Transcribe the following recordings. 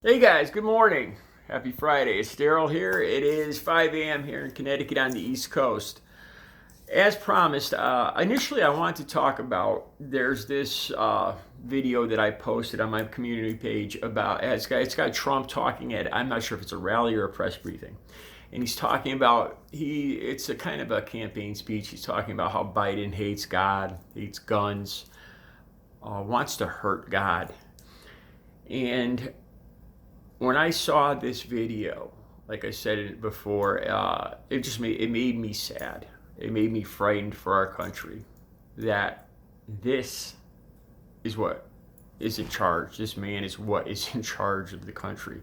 Hey guys, good morning. Happy Friday. It's Daryl here. It is 5 a.m. here in Connecticut on the East Coast. As promised, initially I want to talk about, there's this video that I posted on my community page about, it's got Trump talking at, I'm not sure if it's a rally or a press briefing. And he's talking about, it's a kind of a campaign speech. He's talking about how Biden hates God, hates guns, wants to hurt God. And when I saw this video, like I said it before, it made me sad. It made me frightened for our country that this is what is in charge. This man is what is in charge of the country.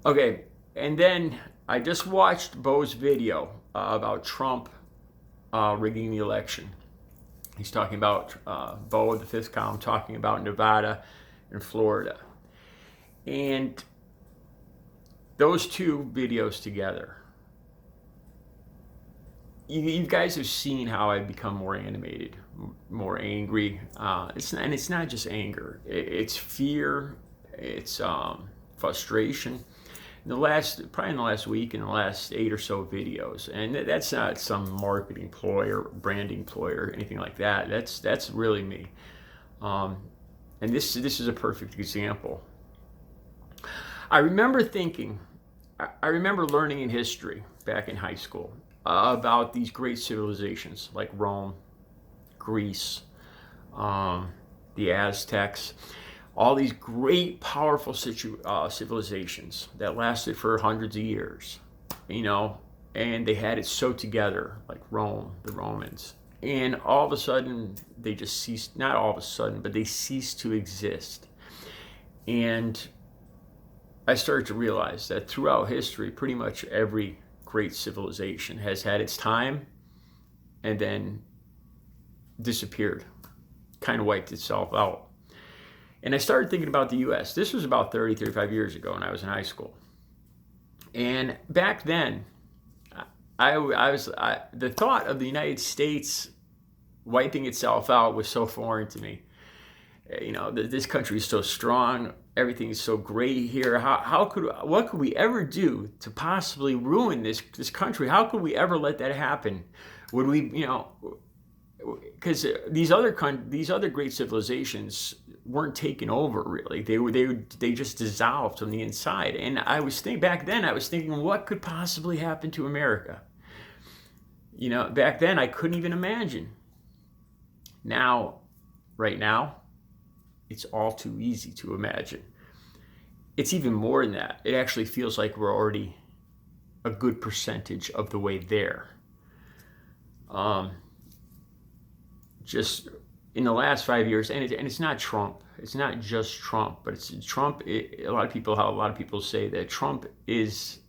Okay, and then I just watched BEAU'S video about Trump rigging the election. He's talking about Beau, the fifth column, talking about Nevada and Florida. And those two videos together, you guys have seen how I've become more animated, more angry. It's not just anger. It's fear. It's frustration. In the last week, in the last 8 or so videos, and that's not some marketing ploy or branding ploy or anything like that. That's really me. And this is a perfect example. I remember learning in history back in high school about these great civilizations like Rome, Greece, the Aztecs, all these great, powerful civilizations that lasted for hundreds of years, and they had it so together, like Rome, the Romans. And all of a sudden, they just ceased, not all of a sudden, but they ceased to exist. And I started to realize that throughout history, pretty much every great civilization has had its time and then disappeared, kind of wiped itself out. And I started thinking about the US. This was about 35 years ago when I was in high school. And back then, the thought of the United States wiping itself out was so foreign to me. This country is so strong. Everything is so great here. What could we ever do to possibly ruin this country? How could we ever let that happen? Would we, because these other great civilizations weren't taken over really. They just dissolved from the inside. And back then I was thinking, what could possibly happen to America? Back then I couldn't even imagine. Right now, it's all too easy to imagine. It's even more than that. It actually feels like we're already a good percentage of the way there. Just in the last 5 years, and it's not Trump. It's not just Trump, but it's Trump. A lot of people say that Trump is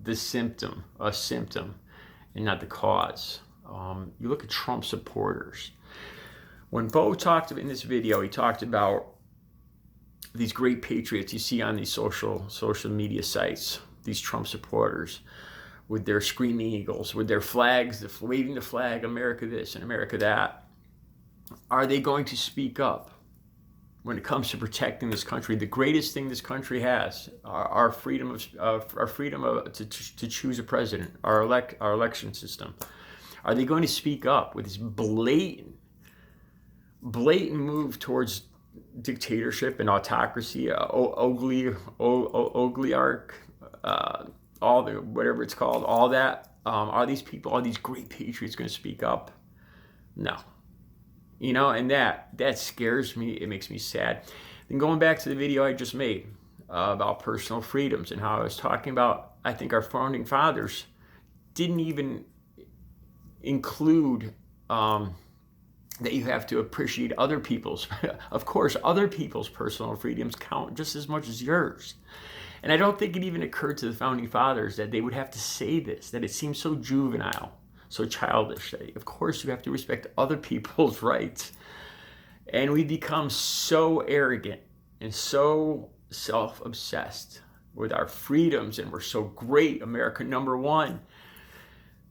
a symptom, and not the cause. You look at Trump supporters. When Beau talked in this video, he talked about these great patriots you see on these social media sites, these Trump supporters with their screaming eagles, with their flags, waving the flag, America this and America that. Are they going to speak up when it comes to protecting this country? The greatest thing this country has, our freedom to choose a president, our election system. Are they going to speak up with this blatant move towards dictatorship and autocracy, oligarch, all the whatever it's called, all that? Are these great patriots going to speak up? No. And that scares me. It makes me sad. Then going back to the video I just made about personal freedoms and how I was talking about, I think our founding fathers didn't even include that you have to appreciate other people's. Of course, other people's personal freedoms count just as much as yours. And I don't think it even occurred to the founding fathers that they would have to say this, that it seems so juvenile, so childish, that of course you have to respect other people's rights. And we become so arrogant and so self-obsessed with our freedoms, and we're so great, America number one,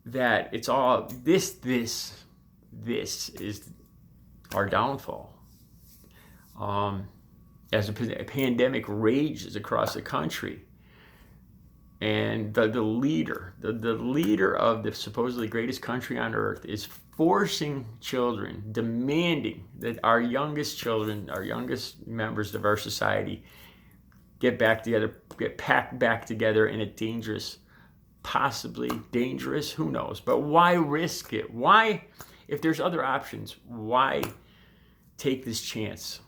that it's all this is our downfall. as a pandemic rages across the country. And the leader of the supposedly greatest country on earth is forcing children, demanding that our youngest children, our youngest members of our society get packed back together in a dangerous, possibly dangerous, who knows, but why risk it? Why, if there's other options, why take this chance?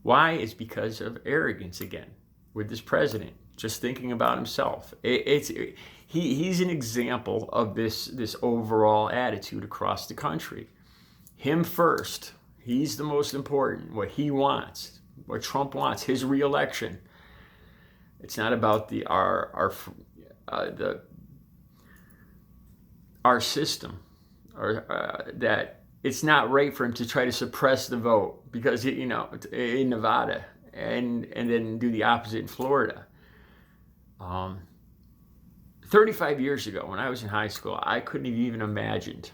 Why? It's because of arrogance again with this president, just thinking about himself. He's an example of this overall attitude across the country. Him first. He's the most important. What he wants, what Trump wants, his reelection. It's not about our system, or that it's not right for him to try to suppress the vote because in Nevada and then do the opposite in Florida. 35 years ago, when I was in high school, I couldn't have even imagined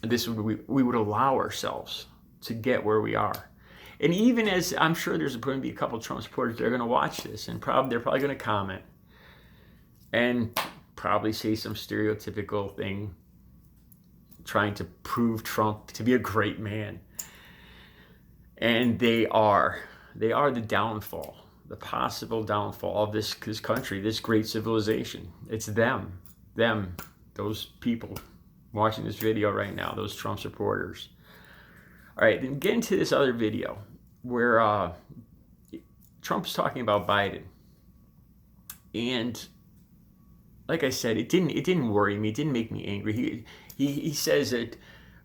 we would allow ourselves to get where we are. And even as I'm sure there's going to be a couple of Trump supporters that are going to watch this, and they're probably going to comment and probably say some stereotypical thing, trying to prove Trump to be a great man. And they are the downfall, the possible downfall of this country, this great civilization. It's them, those people watching this video right now, those Trump supporters. All right, then get into this other video where Trump's talking about Biden. And like I said, it didn't worry me, it didn't make me angry. He says that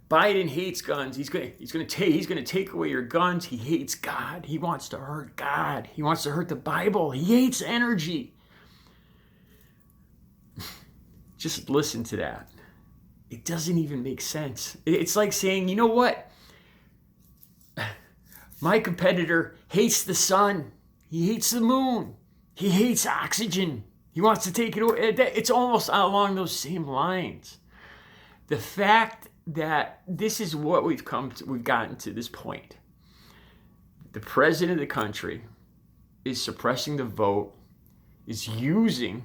Biden hates guns. He's gonna take away your guns. He hates God. He wants to hurt God. He wants to hurt the Bible. He hates energy. Just listen to that. It doesn't even make sense. It's like saying, you know what? My competitor hates the sun. He hates the moon. He hates oxygen. He wants to take it away. It's almost along those same lines. The fact that this is what we've gotten to this point. The president of the country is suppressing the vote, is using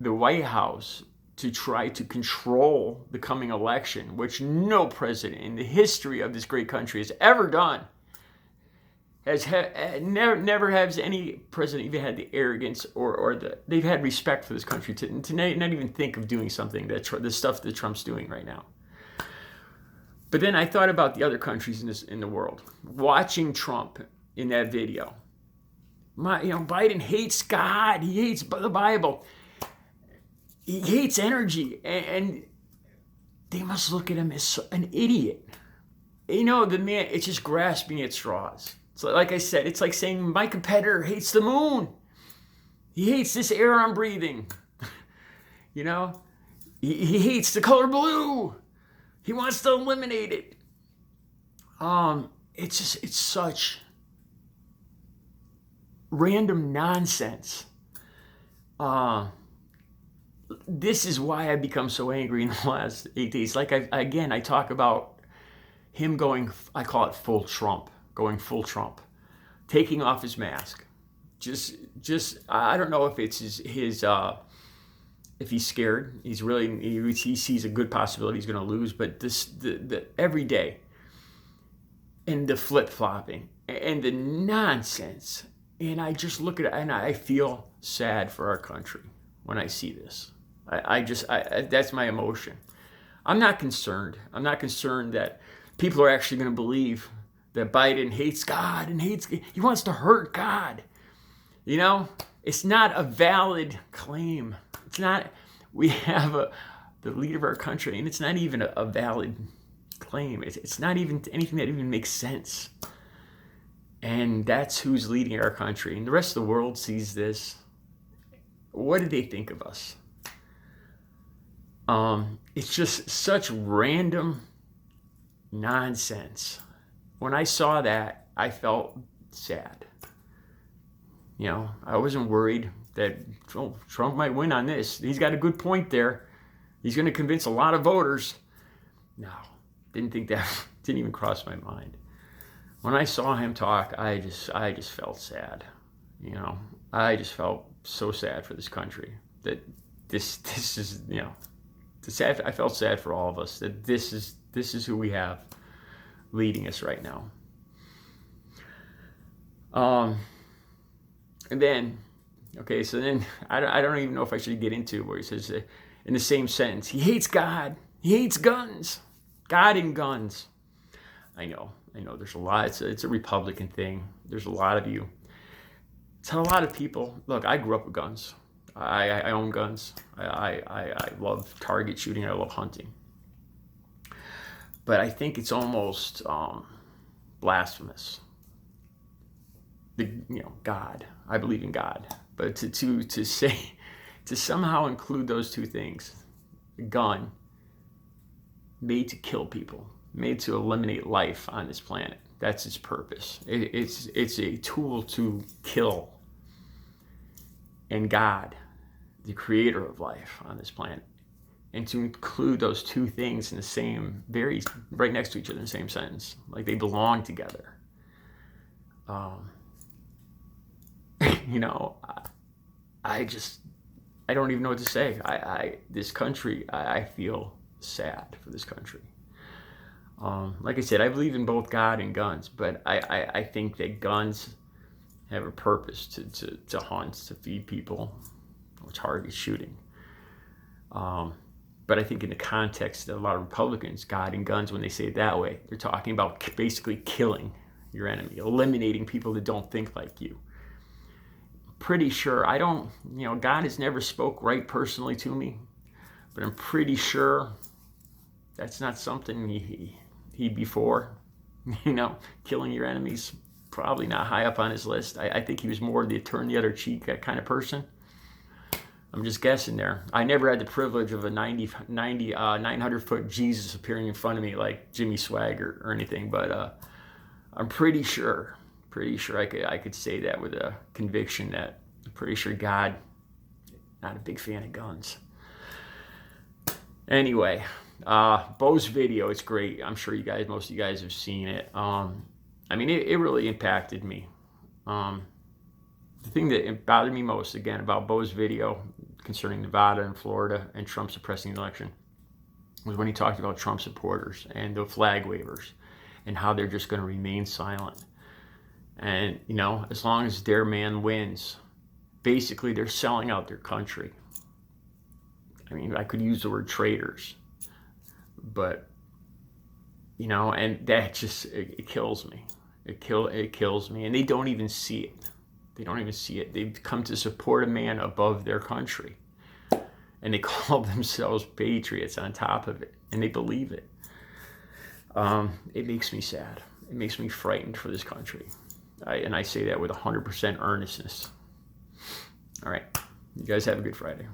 the White House to try to control the coming election, which no president in the history of this great country has ever done. Never has any president even had the arrogance or they've had respect for this country to not even think of doing something the stuff that Trump's doing right now. But then I thought about the other countries in the world, watching Trump in that video. Biden hates God. He hates the Bible. He hates energy, and they must look at him as an idiot. The man, it's just grasping at straws. So like I said, it's like saying my competitor hates the moon. He hates this air I'm breathing. He hates the color blue. He wants to eliminate it. It's such random nonsense. This is why I've become so angry in the last 8 days. Like I talk about him going, I call it going full Trump, taking off his mask. Just I don't know if it's his if he's scared. He sees a good possibility he's going to lose. But the every day, and the flip-flopping and the nonsense, and I just look at it and I feel sad for our country when I see this. That's my emotion. I'm not concerned. I'm not concerned that people are actually going to believe that Biden hates God and he wants to hurt God. It's not a valid claim. It's not. We have the leader of our country, and it's not even a valid claim. It's not even anything that even makes sense. And that's who's leading our country. And the rest of the world sees this. What do they think of us? It's just such random nonsense. When I saw that, I felt sad. I wasn't worried that Trump might win on this. He's got a good point there. He's going to convince a lot of voters. No, didn't think that. Didn't even cross my mind. when I saw him talk, I just felt sad. You know, I just felt so sad for this country that this is, you know, sad. I felt sad for all of us that this is who we have leading us right now. And then, okay, so then I don't even know if I should get into where he says in the same sentence, he hates God, he hates guns, God and guns. I know. There's a lot. It's a Republican thing. There's a lot of you. It's a lot of people. Look, I grew up with guns. I own guns. I love target shooting. I love hunting. But I think it's almost blasphemous. God. I believe in God. But to say, to somehow include those two things, a gun made to kill people, made to eliminate life on this planet. That's its purpose. It's a tool to kill. And God, the creator of life on this planet. And to include those two things in the same, right next to each other in the same sentence, like they belong together. You know, I don't even know what to say. This country, I feel sad for this country. Like I said, I believe in both God and guns, but I think that guns have a purpose to hunt, to feed people, or target shooting. But I think in the context of a lot of Republicans, God and guns, when they say it that way, they're talking about basically killing your enemy, eliminating people that don't think like you. Pretty sure, God has never spoke right personally to me, but I'm pretty sure that's not something he'd be for. Killing your enemies, probably not high up on his list. I think he was more the turn the other cheek kind of person. I'm just guessing there. I never had the privilege of a 900-foot Jesus appearing in front of me like Jimmy Swagger or anything, but I'm pretty sure I could say that with a conviction that I'm pretty sure God, not a big fan of guns. Anyway, BEAU'S video, it's great. I'm sure most of you guys have seen it. It really impacted me. The thing that bothered me most, again, about BEAU'S video concerning Nevada and Florida and Trump suppressing the election was when he talked about Trump supporters and the flag wavers and how they're just going to remain silent. And, as long as their man wins, basically they're selling out their country. I could use the word traitors, but, and that just, it kills me. It kills me. And they don't even see it. They've come to support a man above their country. And they call themselves patriots on top of it. And they believe it. It makes me sad. It makes me frightened for this country. And I say that with 100% earnestness. All right. You guys have a good Friday.